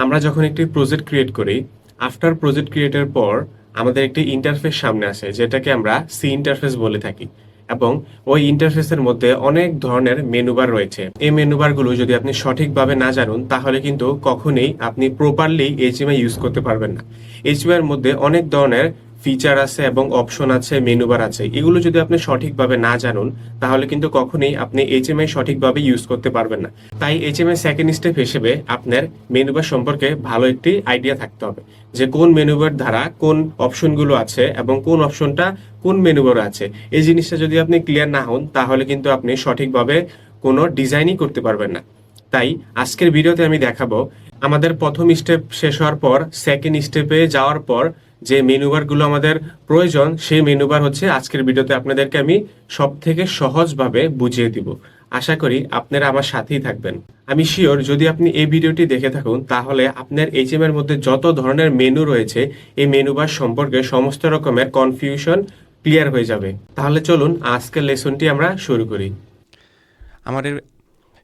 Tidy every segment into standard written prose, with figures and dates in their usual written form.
আমরা যখন একটি প্রজেক্ট ক্রিয়েট করি, আফটার প্রজেক্ট ক্রিয়েটের পর আমাদের একটি ইন্টারফেস সামনে আসে যেটাকে আমরা সি ইন্টারফেস বলে থাকি। এবং ওই ইন্টারফেসের মধ্যে অনেক ধরনের মেনুবার রয়েছে। এই মেনুবারগুলো যদি আপনি সঠিকভাবে না জানুন তাহলে কিন্তু কখনোই আপনি প্রপারলি এইচটিএমএল ইউজ করতে পারবেন না। এইচটিএমএল এর মধ্যে অনেক ধরনের ফিচার আছে এবং অপশন আছে, মেনুবার আছে। এগুলো যদি আপনি সঠিকভাবে না জানুন তাহলে কিন্তু কখনোই আপনি এইচটিএমএল সঠিকভাবে ইউজ করতে পারবেন না। তাই এইচটিএমএল সেকেন্ড স্টেপ হিসেবে আপনার মেনুবার সম্পর্কে ভালো একটি আইডিয়া থাকতে হবে, যে কোন মেনুবার দ্বারা কোন অপশনগুলো আছে এবং কোন অপশনটা কোন মেনুবারে আছে। এই জিনিসটা যদি আপনি ক্লিয়ার না হন তাহলে কিন্তু আপনি সঠিকভাবে কোনো ডিজাইনই করতে পারবেন না। তাই আজকের ভিডিওতে আমি দেখাবো আমাদের প্রথম স্টেপ শেষ হওয়ার পর সেকেন্ড স্টেপে যাওয়ার পর যে মেনুবারগুলো আমাদের প্রয়োজন, সেই মেনুবার হচ্ছে আজকের ভিডিওতে আপনাদেরকে আমি সব থেকে সহজভাবে বুঝিয়ে দিব। আশা করি আপনারা আমার সাথেই থাকবেন। আমি শিওর যদি আপনি এই ভিডিওটি দেখে থাকুন তাহলে আপনার এইচএম এর মধ্যে যত ধরনের মেনু রয়েছে এই মেনুবার সম্পর্কে সমস্ত রকমের কনফিউশন ক্লিয়ার হয়ে যাবে। তাহলে চলুন আজকের লেসনটি আমরা শুরু করি। আমাদের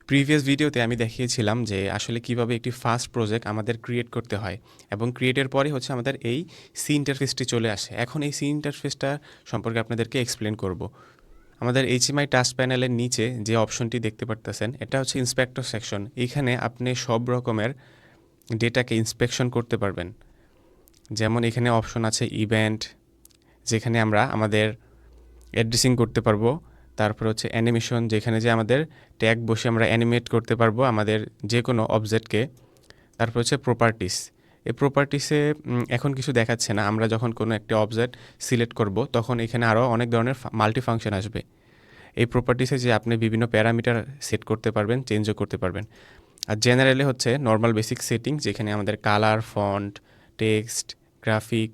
প্রিভিয়াস ভিডিওতে আমি দেখিয়েছিলাম যে আসলে কিভাবে একটি ফাস্ট প্রজেক্ট আমাদের ক্রিয়েট করতে হয়, এবং ক্রিয়েটের পরে হচ্ছে আমাদের এই সি ইন্টারফেসটি চলে আসে। এখন এই সি ইন্টারফেসটা সম্পর্কে আপনাদেরকে এক্সপ্লেন করব। আমাদের এইচএমআই টাস্ক প্যানেলের নিচে যে অপশনটি দেখতে পারতেছেন এটা হচ্ছে ইন্সপেক্টর সেকশন। এইখানে আপনি সব রকমের ডেটাকে ইন্সপেকশন করতে পারবেন। যেমন এখানে অপশন আছে ইভেন্ট, যেখানে আমরা আমাদের অ্যাড্রেসিং করতে পারবো। তারপর হচ্ছে অ্যানিমেশন, যেখানে যে আমাদের ট্যাগ বসে আমরা অ্যানিমেট করতে পারবো আমাদের যে কোনো অবজেক্টকে। তারপর হচ্ছে প্রপার্টিস। এই প্রপার্টিসে এখন কিছু দেখাচ্ছে না। আমরা যখন কোনো একটি অবজেক্ট সিলেক্ট করব তখন এখানে আরও অনেক ধরনের মাল্টি ফাংশন আসবে। এই প্রপার্টিসে যে আপনি বিভিন্ন প্যারামিটার সেট করতে পারবেন, চেঞ্জও করতে পারবেন। আর জেনারেলি হচ্ছে নর্মাল বেসিক সেটিং, যেখানে আমাদের colour, font, text, graphic,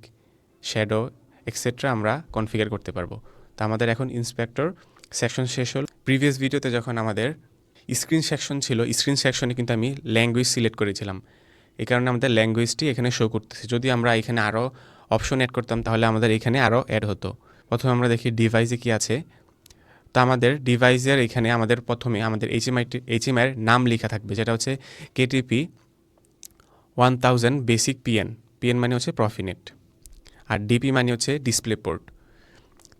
shadow etcetera আমরা কনফিগার করতে পারবো। তো আমাদের এখন ইন্সপেক্টর সেকশন শেষ হল। প্রিভিয়াস ভিডিওতে যখন আমাদের স্ক্রিন সেকশন ছিল, স্ক্রিন সেকশনে কিন্তু আমি ল্যাঙ্গুয়েজ সিলেক্ট করেছিলাম। এই কারণে আমাদের ল্যাঙ্গুয়েজটি এখানে শো করতেছে। যদি আমরা এখানে আরও অপশন অ্যাড করতাম তাহলে আমাদের এখানে আরও অ্যাড হতো। প্রথমে আমরা দেখি ডিভাইসে কি আছে। তো আমাদের ডিভাইসের এখানে আমাদের প্রথমে আমাদের এইচএমআইয়ের নাম লেখা থাকবে, যেটা হচ্ছে কেটিপি 1000 বেসিক পিএন। পিএন মানে হচ্ছে প্রফিনেট, আর ডিপি মানে হচ্ছে ডিসপ্লে পোর্ট।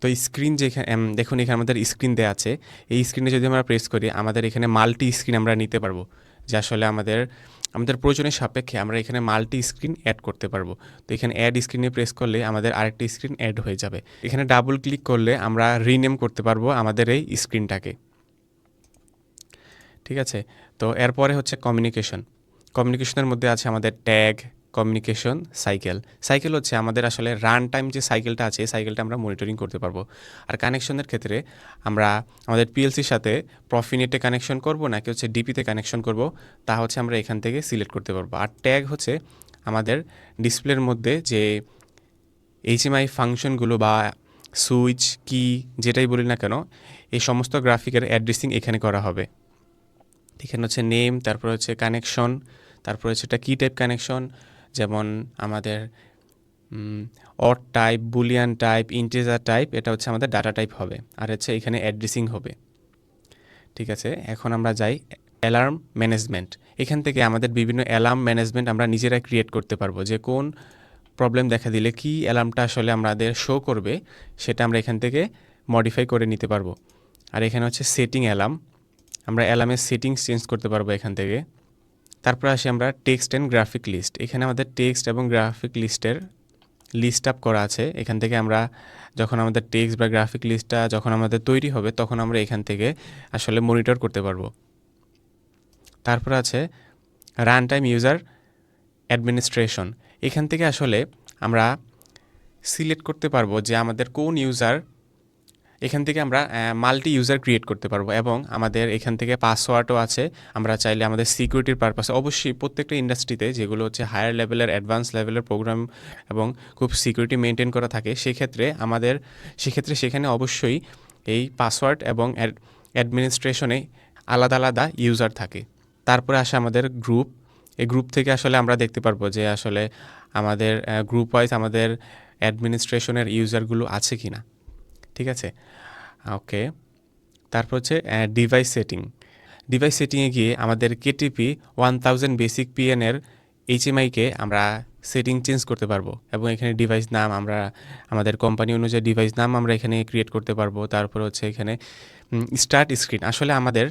তো স্ক্রিন যেখানে দেখুন এখানে আমাদের স্ক্রিন দেওয়া আছে। এই স্ক্রিনে যদি আমরা প্রেস করি আমাদের এখানে মাল্টি স্ক্রিন আমরা নিতে পারবো, যে আসলে আমাদের প্রয়োজনের সাপেক্ষে আমরা এখানে মাল্টি স্ক্রিন অ্যাড করতে পারবো। তো এখানে অ্যাড স্ক্রিনে প্রেস করলে আমাদের আরেকটি স্ক্রিন অ্যাড হয়ে যাবে। এখানে ডাবল ক্লিক করলে আমরা রিনেম করতে পারবো আমাদের এই স্ক্রিনটাকে। ঠিক আছে। তো এরপরে হচ্ছে কমিউনিকেশনের মধ্যে আছে আমাদের ট্যাগ, কমিউনিকেশন, সাইকেল হচ্ছে আমাদের আসলে রান টাইম যে সাইকেলটা আছে, সাইকেলটা আমরা মনিটরিং করতে পারবো। আর কানেকশনের ক্ষেত্রে আমরা আমাদের পিএলসির সাথে প্রফিনেটে কানেকশন করব নাকি হচ্ছে ডিপিতে কানেকশন করব, তা হচ্ছে আমরা এখান থেকে সিলেক্ট করতে পারবো। আর ট্যাগ হচ্ছে আমাদের ডিসপ্লের মধ্যে যে এইচএমআই ফাংশনগুলো বা সুইচ কি যেটাই বলি না কেন, এই সমস্ত গ্রাফিকের অ্যাড্রেসিং এখানে করা হবে। এখানে হচ্ছে নেম, তারপর হচ্ছে কানেকশন, তারপর হচ্ছে এটা কি টাইপ কানেকশন, যেমন আমাদের odd type, Boolean type, integer type, এটা হচ্ছে আমাদের ডাটা টাইপ হবে। আর হচ্ছে এখানে অ্যাড্রেসিং হবে। ঠিক আছে। এখন আমরা যাই অ্যালার্ম ম্যানেজমেন্ট। এখান থেকে আমাদের বিভিন্ন অ্যালার্ম ম্যানেজমেন্ট আমরা নিজেরা ক্রিয়েট করতে পারবো, যে কোন প্রবলেম দেখা দিলে কি অ্যালার্মটা আসলে আমাদের শো করবে সেটা আমরা এখান থেকে মডিফাই করে নিতে পারবো। আর এখানে হচ্ছে সেটিং অ্যালার্ম, আমরা অ্যালার্মের সেটিংস চেঞ্জ করতে পারবো এখান থেকে। তারপর আসি আমরা টেক্সট অ্যান্ড গ্রাফিক লিস্ট। এখানে আমাদের টেক্সট এবং গ্রাফিক লিস্টের লিস্ট আপ করা আছে। এখান থেকে আমরা যখন আমাদের টেক্সট বা গ্রাফিক লিস্টটা যখন আমাদের তৈরি হবে তখন আমরা এখান থেকে আসলে মনিটর করতে পারবো। তারপর আছে রান টাইম ইউজার অ্যাডমিনিস্ট্রেশন। এখান থেকে আসলে আমরা সিলেক্ট করতে পারবো যে আমাদের কোন ইউজার, এখান থেকে আমরা মাল্টি ইউজার ক্রিয়েট করতে পারবো, এবং আমাদের এখান থেকে পাসওয়ার্ডও আছে। আমরা চাইলে আমাদের সিকিউরিটির পারপাসে, অবশ্যই প্রত্যেকটা ইন্ডাস্ট্রিতে যেগুলো হচ্ছে হায়ার লেভেলের, অ্যাডভান্স লেভেলের প্রোগ্রাম এবং খুব সিকিউরিটি মেনটেন করা থাকে, সেক্ষেত্রে সেখানে অবশ্যই এই পাসওয়ার্ড এবং অ্যাডমিনিস্ট্রেশনে আলাদা আলাদা ইউজার থাকে। তারপরে আসে আমাদের গ্রুপ। এই গ্রুপ থেকে আসলে আমরা দেখতে পারবো যে আসলে আমাদের গ্রুপ ওয়াইজ আমাদের অ্যাডমিনিস্ট্রেশনের ইউজারগুলো আছে কি না। ঠিক আছে। ওকে। তারপর হচ্ছে ডিভাইস সেটিংয়ে গিয়ে আমাদের কেটিপি 1000 বেসিক পিএনের এইচএমআইকে আমরা সেটিং চেঞ্জ করতে পারবো এবং এখানে ডিভাইস নাম আমরা আমাদের কোম্পানি অনুযায়ী ডিভাইস নাম আমরা এখানে ক্রিয়েট করতে পারবো। তারপর হচ্ছে এখানে স্টার্ট স্ক্রিন, আসলে আমাদের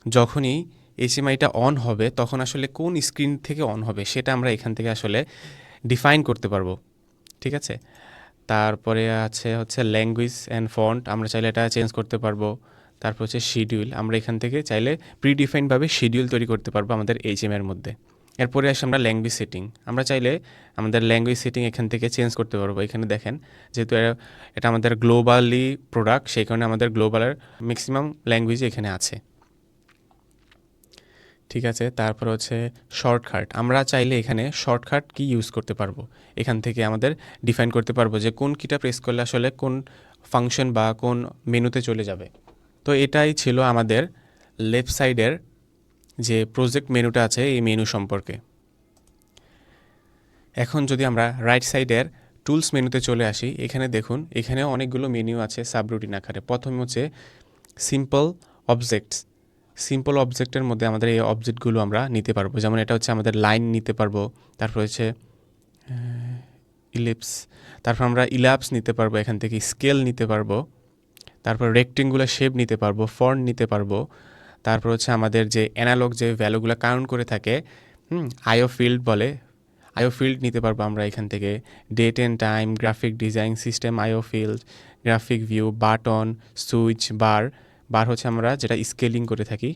যখনই এইচএমআইটা অন হবে তখন আসলে কোন স্ক্রিন থেকে অন হবে সেটা আমরা এখান থেকে আসলে ডিফাইন করতে পারবো, ঠিক আছে। তারপরে হচ্ছে ল্যাঙ্গুয়েজ অ্যান্ড ফন্ট, আমরা চাইলে এটা চেঞ্জ করতে পারবো। তারপর হচ্ছে শিডিউল, আমরা এখান থেকে চাইলে প্রিডিফাইনভাবে শিডিউল তৈরি করতে পারবো আমাদের এইচএমআই এর মধ্যে। এরপরে আসে আমরা ল্যাঙ্গুয়েজ সেটিং, আমরা চাইলে আমাদের ল্যাঙ্গুয়েজ সেটিং এখান থেকে চেঞ্জ করতে পারবো। এখানে দেখেন যেহেতু এটা আমাদের গ্লোবালি প্রোডাক্ট, সেই কারণে আমাদের গ্লোবালের ম্যাক্সিমাম ল্যাঙ্গুয়েজ এখানে আছে, ঠিক আছে। তারপর হচ্ছে শর্টকাট, আমরা চাইলে এখানে শর্টকাট কি ইউজ করতে পারবো, এখান থেকে আমাদের ডিফাইন করতে পারবো যে কোন কিটা প্রেস করলে আসলে কোন ফাংশন বা কোন মেনুতে চলে যাবে। তো এটাই ছিল আমাদের লেফট সাইডের যে প্রজেক্ট মেনুটা আছে এই মেনু সম্পর্কে। এখন যদি আমরা রাইট সাইডের টুলস মেনুতে চলে আসি, এখানে দেখুন এখানে অনেকগুলো মেনু আছে সাবরুটিন আকারে। প্রথম হচ্ছে সিম্পল অবজেক্টস, সিম্পল অবজেক্টের মধ্যে আমাদের এই অবজেক্টগুলো আমরা নিতে পারবো, যেমন এটা হচ্ছে আমাদের লাইন নিতে পারবো, তারপর হচ্ছে ইলিপস, তারপর আমরা ইলাপস নিতে পারবো, এখান থেকে স্কেল নিতে পারবো, তারপর রেক্টেঙ্গুলার শেপ নিতে পারবো, ফন্ট নিতে পারবো, তারপর হচ্ছে আমাদের যে অ্যানালগ যে ভ্যালুগুলো কাউন্ট করে থাকে আইও ফিল্ড বলে, আইও ফিল্ড নিতে পারবো আমরা এখান থেকে, date and time, graphic design system, IO field, graphic view, button, switch, bar হচ্ছে আমরা যেটা স্কেলিং করে থাকি,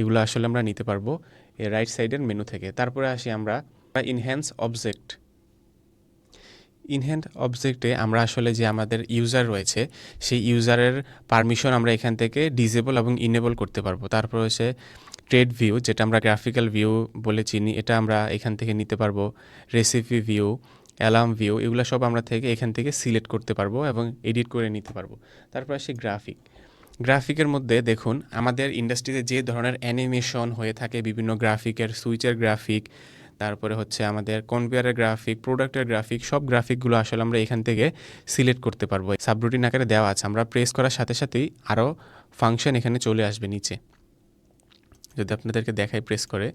এগুলো আসলে আমরা নিতে পারবো এই রাইট সাইডের মেনু থেকে। তারপরে আসি আমরা ইনহ্যান্স অবজেক্ট, ইনহ্যান্ড অবজেক্টে আমরা আসলে যে আমাদের ইউজার রয়েছে সেই ইউজারের পারমিশন আমরা এখান থেকে ডিসেবল এবং ইনেবল করতে পারবো। তারপর হচ্ছে ট্রেড ভিউ, যেটা আমরা গ্রাফিক্যাল ভিউ বলে চিনি, এটা আমরা এখান থেকে নিতে পারবো। রেসিপি ভিউ, অ্যালার্ম ভিউ, এগুলো সব আমরা এখান থেকে সিলেক্ট করতে পারবো এবং এডিট করে নিতে পারবো। তারপর আসি গ্রাফিকের মধ্যে দেখুন আমাদের ইন্ডাস্ট্রিতে যে ধরনের অ্যানিমেশন হয়ে থাকে, বিভিন্ন গ্রাফিকের, সুইচের গ্রাফিক, তারপরে হচ্ছে আমাদের কনভেয়ারের গ্রাফিক, প্রোডাক্টের গ্রাফিক, সব গ্রাফিকগুলো আসলে আমরা এখান থেকে সিলেক্ট করতে পারবো। সাবরুটিন আকারে দেওয়া আছে, আমরা প্রেস করার সাথে সাথেই আরও ফাংশন এখানে চলে আসবে নিচে। যদি আপনাদেরকে দেখাই প্রেস করে,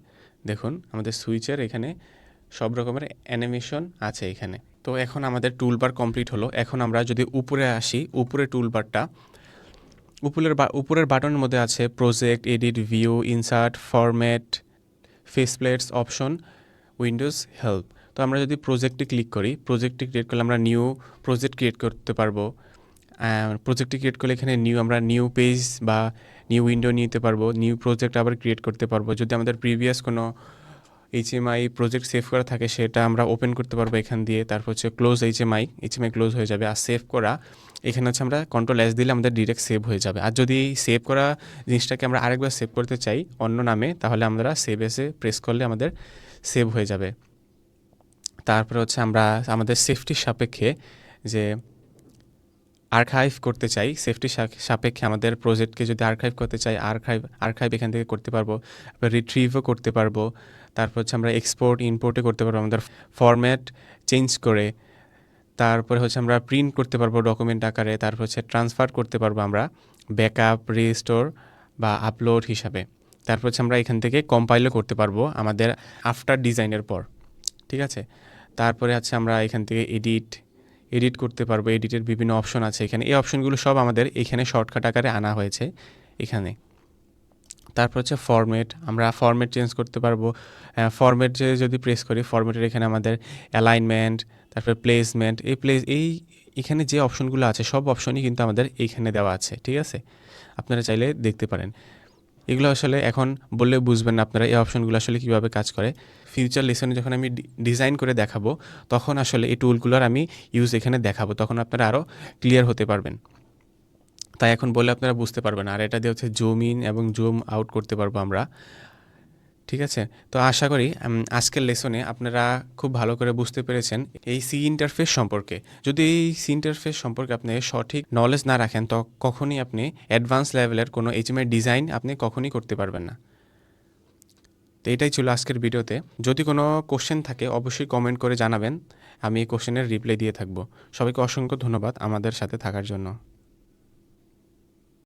দেখুন আমাদের সুইচের এখানে সব রকমের অ্যানিমেশন আছে এখানে। তো এখন আমাদের টুলবার কমপ্লিট হলো। এখন আমরা যদি উপরে আসি, উপরে টুলবারটা, উপরের বাটনের মধ্যে আছে project, edit, view, insert, format, face plates, option, Windows, help. তো আমরা যদি প্রজেক্টে ক্লিক করি, প্রজেক্টটি ক্রিয়েট করলে আমরা নিউ প্রজেক্ট ক্রিয়েট করতে পারবো। প্রজেক্টটি ক্রিয়েট করলে এখানে আমরা নিউ পেজ বা নিউ উইন্ডো নিতে পারবো, নিউ প্রজেক্ট আবার ক্রিয়েট করতে পারবো। যদি আমাদের প্রিভিয়াস কোনো এইচএমআই প্রজেক্ট সেভ করা থাকে সেটা আমরা ওপেন করতে পারবো এখান দিয়ে। তারপর হচ্ছে ক্লোজ এইচএমআই ক্লোজ হয়ে যাবে। আর সেভ করা, এখানে হচ্ছে আমরা কন্ট্রোল-S দিলে আমাদের ডিরেক্ট সেভ হয়ে যাবে। আর যদি সেভ করা জিনিসটাকে আমরা আরেকবার সেভ করতে চাই অন্য নামে, তাহলে আমরা সেভ এসে প্রেস করলে আমাদের সেভ হয়ে যাবে। তারপরে হচ্ছে আমরা আমাদের সেফটির সাপেক্ষে যে আর্কাইভ করতে চাই, সেফটি সাপেক্ষে আমাদের প্রজেক্টকে যদি আর্কাইভ করতে চাই, আর্কাইভ এখান থেকে করতে পারবো, রিট্রিভও করতে পারবো। তারপর হচ্ছে আমরা এক্সপোর্ট ইম্পোর্টে করতে পারবো আমাদের ফরম্যাট চেঞ্জ করে। তারপরে হচ্ছে আমরা প্রিন্ট করতে পারবো ডকুমেন্ট আকারে। তারপর হচ্ছে ট্রান্সফার করতে পারবো আমরা ব্যাকআপ, রিস্টোর বা আপলোড হিসাবে। তারপর হচ্ছে আমরা এখান থেকে কম্পাইলও করতে পারবো আমাদের আফটার ডিজাইনের পর, ঠিক আছে। তারপরে হচ্ছে আমরা এখান থেকে এডিট করতে পারবো। এডিটের বিভিন্ন অপশন আছে এখানে, এই অপশনগুলো সব আমাদের এখানে শর্টকাট আকারে আনা হয়েছে এখানে। তারপর হচ্ছে ফরম্যাট, আমরা ফরম্যাট চেঞ্জ করতে পারবো। ফরম্যাট যদি প্রেস করি, ফরম্যাটের এখানে আমাদের অ্যালাইনমেন্ট, তারপর প্লেসমেন্ট, এখানে যে অপশনগুলো আছে সব অপশনই কিন্তু আমাদের এইখানে দেওয়া আছে, ঠিক আছে। আপনারা চাইলে দেখতে পারেন। এগুলো আসলে এখন বললে বুঝবেন না আপনারা এই অপশনগুলো আসলে কীভাবে কাজ করে। ফিউচার লেসনে যখন আমি ডিজাইন করে দেখাবো তখন আসলে এই টুলগুলোর আমি ইউজ এখানে দেখাবো, তখন আপনারা আরও ক্লিয়ার হতে পারবেন। তাই এখন বললে আপনারা বুঝতে পারবেন। আর এটা দিয়ে হচ্ছে জুম ইন এবং জুম আউট করতে পারবো আমরা, ঠিক আছে। তো আশা করি আজকের লেসনে আপনারা খুব ভালো করে বুঝতে পেরেছেন এই সি ইন্টারফেস সম্পর্কে। যদি এই সি ইন্টারফেস সম্পর্কে আপনি সঠিক নলেজ না রাখেন তো কখনই আপনি অ্যাডভান্স লেভেলের কোনো এইচএমআই ডিজাইন আপনি কখনই করতে পারবেন না। তো এটাই ছিল আজকের ভিডিওতে। যদি কোনো কোশ্চেন থাকে অবশ্যই কমেন্ট করে জানাবেন, আমি এই কোশ্চেনের রিপ্লাই দিয়ে থাকবো। সবাইকে অসংখ্য ধন্যবাদ আমাদের সাথে থাকার জন্য।